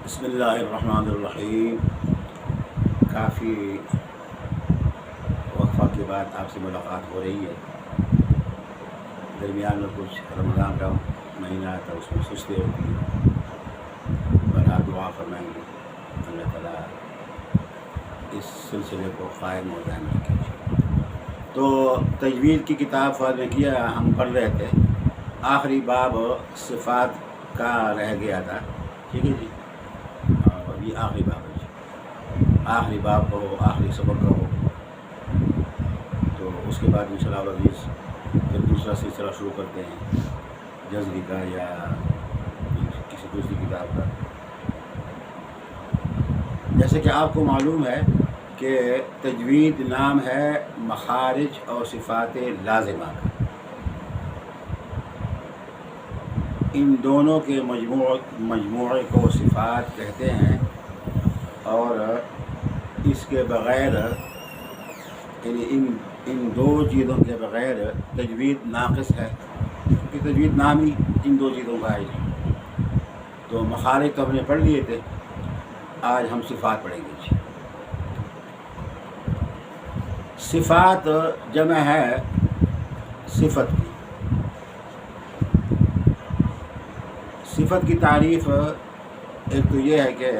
بسم اللہ الرحمن الرحیم۔ کافی وقفہ کے بعد آپ سے ملاقات ہو رہی ہے۔ درمیان میں کچھ رمضان کا مہینہ تھا، اس میں سستی ہوتی ہے، پر آپ دعا فرمائیں گے اللہ تعالیٰ اس سلسلے کو قائم و دائم رکھے۔ تو تجوید کی کتاب فارغ کیا ہم پڑھ رہے تھے، آخری باب صفات کا رہ گیا تھا، ٹھیک ہے جی، اور یہ آخری باب ہے جی، آخری باب کا ہو، آخری سبق کا ہو، تو اس کے بعد انشاءاللہ عزیز پھر دوسرا سلسلہ شروع کرتے ہیں جزوی کا یا کسی دوسری کتاب کا۔ جیسے کہ آپ کو معلوم ہے کہ تجوید نام ہے مخارج اور صفات لازمہ کا، ان دونوں کے مجموعے کو صفات کہتے ہیں، اور اس کے بغیر یعنی ان دو چیزوں کے بغیر تجوید ناقص ہے، کیونکہ تجوید نام ہی ان دو چیزوں کا ہے۔ تو مخارج تو ہم نے پڑھ لیے تھے، آج ہم صفات پڑھیں گے جی۔ صفات جمع ہے صفت کی۔ صفت کی تعریف ایک تو یہ ہے کہ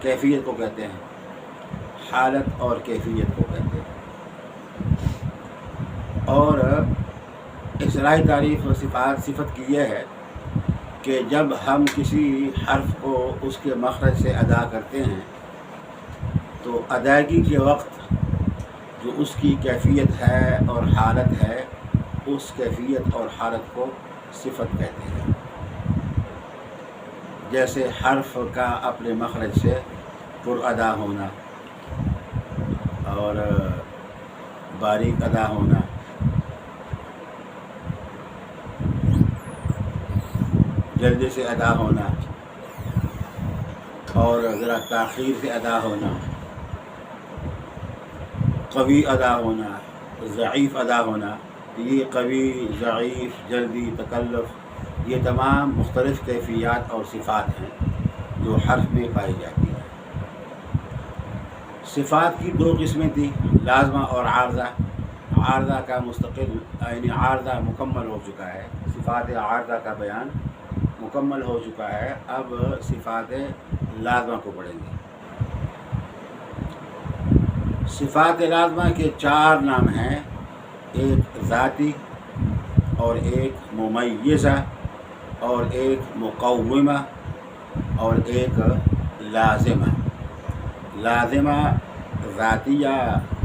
کیفیت کو کہتے ہیں، حالت اور کیفیت کو کہتے ہیں، اور اصطلاحی تعریف صفت کی یہ ہے کہ جب ہم کسی حرف کو اس کے مخرج سے ادا کرتے ہیں تو ادائیگی کے وقت جو اس کی کیفیت ہے اور حالت ہے، اس کیفیت اور حالت کو صفت کہتے ہیں۔ جیسے حرف کا اپنے مخرج سے پر ادا ہونا اور باریک ادا ہونا، جلدی سے ادا ہونا اور ذرا تاخیر سے ادا ہونا، قوی ادا ہونا، ضعیف ادا ہونا، یہ قوی، ضعیف، جلدی، تکلف، یہ تمام مختلف کیفیات اور صفات ہیں جو حرف میں پائی جاتی ہیں۔ صفات کی دو قسمیں تھیں، لازمہ اور عارضہ۔ عارضہ کا مستقل یعنی عارضہ مکمل ہو چکا ہے، صفات عارضہ کا بیان مکمل ہو چکا ہے، اب صفات لازمہ کو پڑھیں گے۔ صفات لازمہ کے چار نام ہیں، ایک ذاتی اور ایک ممیزہ اور ایک مقومہ اور ایک لازمہ۔ لازمہ، ذاتیہ،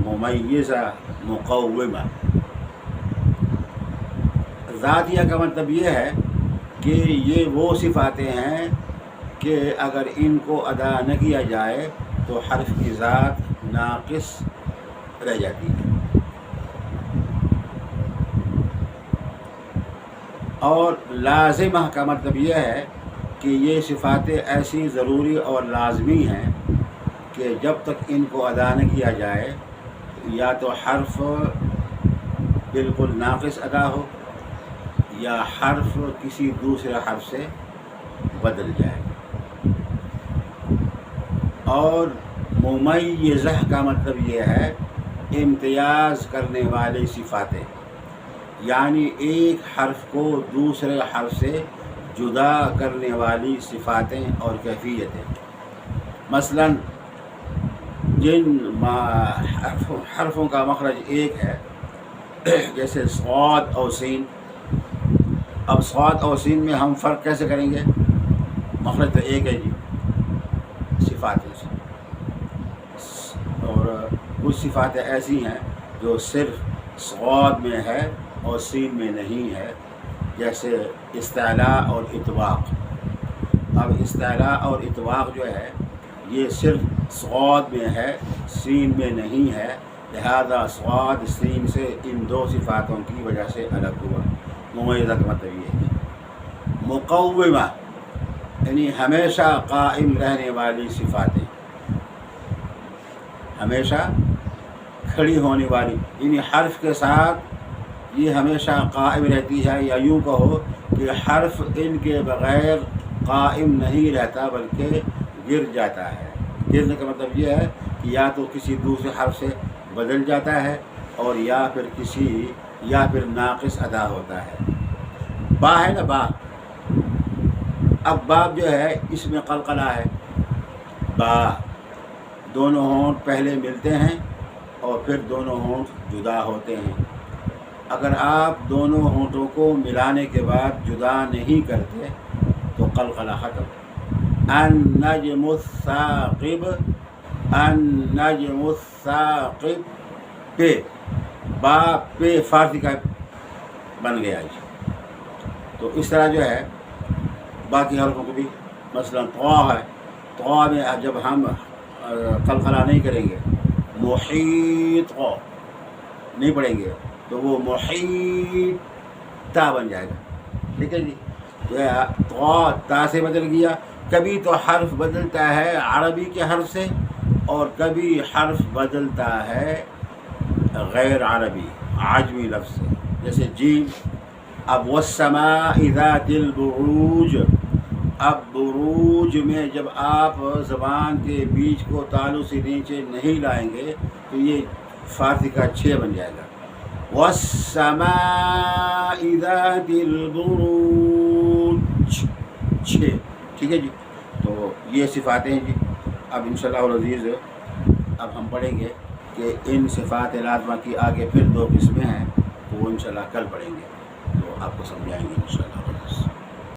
ممیزہ، مقومہ۔ ذاتیہ کا مطلب یہ ہے کہ یہ وہ صفاتیں ہیں کہ اگر ان کو ادا نہ کیا جائے تو حرف کی ذات ناقص رہ جاتی ہے، اور لازمہ کا مطلب یہ ہے کہ یہ صفاتیں ایسی ضروری اور لازمی ہیں کہ جب تک ان کو ادا نہ کیا جائے یا تو حرف بالکل ناقص ادا ہو یا حرف کسی دوسرے حرف سے بدل جائے۔ اور ممیزہ کا مطلب یہ ہے امتیاز کرنے والی صفاتیں، یعنی ایک حرف کو دوسرے حرف سے جدا کرنے والی صفاتیں اور کیفیتیں۔ مثلا جن حرفوں کا مخرج ایک ہے، جیسے صاد اور سین، اب صاد اور سین میں ہم فرق کیسے کریں گے؟ مخرج تو ایک ہے جی، صفات سے، اور کچھ صفاتیں ایسی ہیں جو صرف صاد میں ہے اور سین میں نہیں ہے، جیسے استعلاء اور اطباق۔ اب استعلاء اور اطباق جو ہے یہ صرف صاد میں ہے، سین میں نہیں ہے، لہذا صاد سین سے ان دو صفاتوں کی وجہ سے الگ ہوا۔ ممیزہ کا مطلب یہ ہے۔ مقومہ یعنی ہمیشہ قائم رہنے والی صفاتیں، ہمیشہ کھڑی ہونے والی، یعنی حرف کے ساتھ یہ ہمیشہ قائم رہتی ہے، یا یوں کہو کہ حرف ان کے بغیر قائم نہیں رہتا بلکہ گر جاتا ہے۔ گرنے کا مطلب یہ ہے کہ یا تو کسی دوسرے حرف سے بدل جاتا ہے اور یا پھر ناقص ادا ہوتا ہے۔ با ہے نا، با، اب باب جو ہے اس میں قلقلہ ہے۔ با، دونوں ہونٹ پہلے ملتے ہیں اور پھر دونوں ہونٹ جدا ہوتے ہیں۔ اگر آپ دونوں ہونٹوں کو ملانے کے بعد جدا نہیں کرتے تو قلقلہ ختم۔ النجم الثاقب، النجم الثاقب، پہ، با پہ فارسی کا بن گیا جی۔ تو اس طرح جو ہے باقی حرفوں کو بھی، مثلا طا ہے، طا میں جب ہم قلقلہ نہیں کریں گے، محیط نہیں پڑھیں گے تو وہ محیط تا بن جائے گا، ٹھیک ہے جی۔ تو تا سے بدل گیا۔ کبھی تو حرف بدلتا ہے عربی کے حرف سے اور کبھی حرف بدلتا ہے غیر عربی عجمی لفظ سے، جیسے جیم۔ اب والسماء ذات البروج، اب بروج میں جب آپ زبان کے بیچ کو تالو سے نیچے نہیں لائیں گے تو یہ فارسی کا 6 بن جائے گا۔ والسماء ذات البروج، 6، ٹھیک ہے جی۔ تو یہ صفاتیں ہیں جی۔ اب انشاءاللہ العزیز اب ہم پڑھیں گے کہ ان صفات لازمہ کی آگے پھر 2 قسمیں ہیں، تو وہ انشاءاللہ کل پڑھیں گے، تو آپ کو سمجھائیں گے انشاءاللہ۔